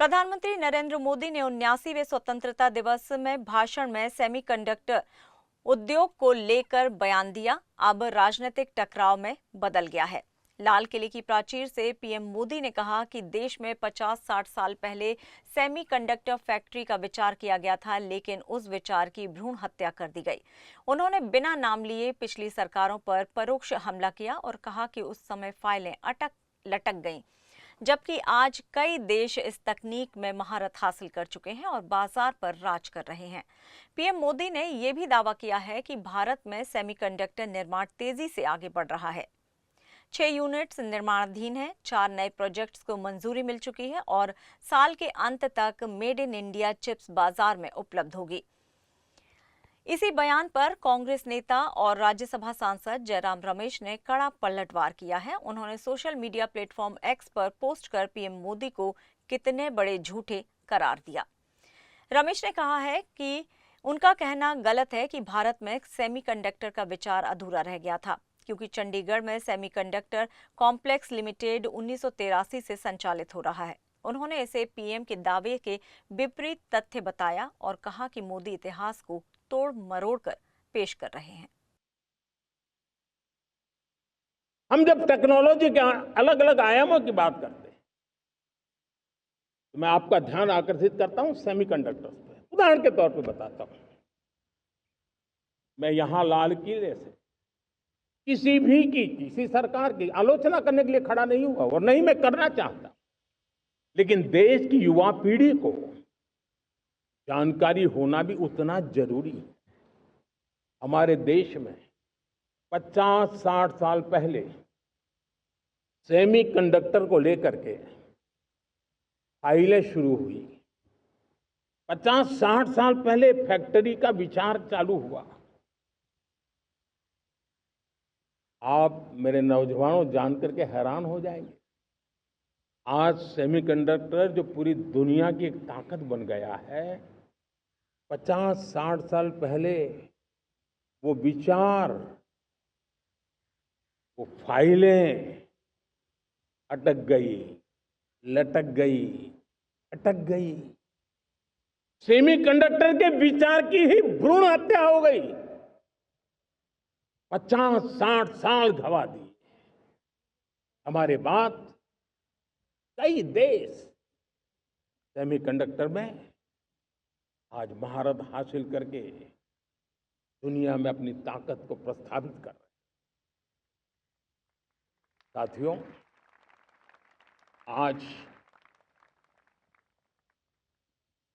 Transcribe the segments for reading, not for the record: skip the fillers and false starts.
प्रधानमंत्री नरेंद्र मोदी ने 79वें स्वतंत्रता दिवस में भाषण में सेमीकंडक्टर उद्योग को लेकर बयान दिया। अब राजनीतिक टकराव में बदल गया है। लाल किले की प्राचीर से पीएम मोदी ने कहा कि देश में 50-60 साल पहले सेमीकंडक्टर फैक्ट्री का विचार किया गया था, लेकिन उस विचार की भ्रूण हत्या कर दी गई। उन्होंने बिना नाम लिए पिछली सरकारों पर परोक्ष हमला किया और कहा कि उस समय फाइलें लटक गईं, जबकि आज कई देश इस तकनीक में महारत हासिल कर चुके हैं और बाजार पर राज कर रहे हैं। पीएम मोदी ने यह भी दावा किया है कि भारत में सेमीकंडक्टर निर्माण तेजी से आगे बढ़ रहा है। 6 यूनिट्स निर्माणाधीन हैं, 4 नए प्रोजेक्ट्स को मंजूरी मिल चुकी है और साल के अंत तक मेड इन इंडिया चिप्स बाजार में उपलब्ध होगी। इसी बयान पर कांग्रेस नेता और राज्यसभा सांसद जयराम रमेश ने कड़ा पलटवार किया है। उन्होंने सोशल मीडिया प्लेटफॉर्म एक्स पर पोस्ट कर पीएम मोदी को कितने बड़े झूठे करार दिया। रमेश ने कहा है कि उनका कहना गलत है कि भारत में सेमीकंडक्टर का विचार अधूरा रह गया था, क्योंकि चंडीगढ़ में सेमीकंडक्टर कॉम्प्लेक्स लिमिटेड 1983 से संचालित हो रहा है। उन्होंने इसे पीएम के दावे के विपरीत तथ्य बताया और कहा कि मोदी इतिहास को तोड़ मरोड़ कर पेश कर रहे हैं। हम जब टेक्नोलॉजी के अलग अलग आयामों की बात करते हैं तो मैं आपका ध्यान आकर्षित करता हूं सेमीकंडक्टर्स पे। उदाहरण के तौर पे बताता हूं, मैं यहां लाल किले से किसी सरकार की आलोचना करने के लिए खड़ा नहीं हुआ और नहीं मैं करना चाहता, लेकिन देश की युवा पीढ़ी को जानकारी होना भी उतना जरूरी है। हमारे देश में 50-60 साल पहले सेमीकंडक्टर को लेकर के फाइलें शुरू हुई। 50-60 साल पहले फैक्ट्री का विचार चालू हुआ। आप मेरे नौजवानों जानकर के हैरान हो जाएंगे, आज सेमीकंडक्टर जो पूरी दुनिया की एक ताकत बन गया है, 50-60 साल पहले वो विचार, वो फाइलें अटक गई, लटक गई, अटक गई। सेमीकंडक्टर के विचार की ही भ्रूण हत्या हो गई। 50-60 साल गवा दिए। हमारे बाद कई देश सेमीकंडक्टर में आज महारत हासिल करके दुनिया में अपनी ताकत को प्रस्थापित कर रहे हैं। साथियों, आज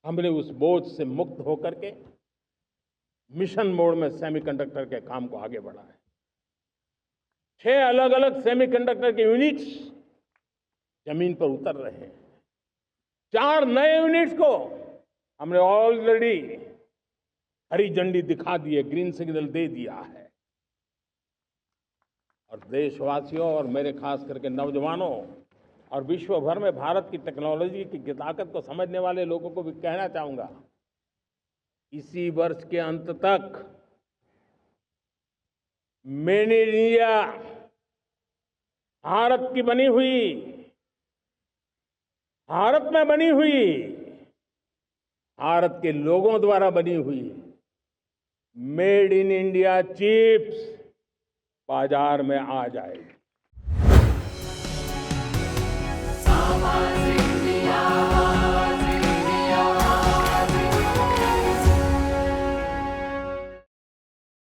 हमने उस बोझ से मुक्त होकर के मिशन मोड में सेमीकंडक्टर के काम को आगे बढ़ा है। 6 अलग अलग सेमीकंडक्टर के यूनिट्स जमीन पर उतर रहे हैं। 4 नए यूनिट्स को हमने ऑलरेडी हरी झंडी दिखा दी है, ग्रीन सिग्नल दे दिया है। और देशवासियों और मेरे खास करके नौजवानों और विश्व भर में भारत की टेक्नोलॉजी की ताकत को समझने वाले लोगों को भी कहना चाहूंगा, इसी वर्ष के अंत तक मेड इन इंडिया, भारत की बनी हुई, भारत में बनी हुई, भारत के लोगों द्वारा बनी हुई मेड इन इंडिया चिप्स बाजार में आ जाएगी।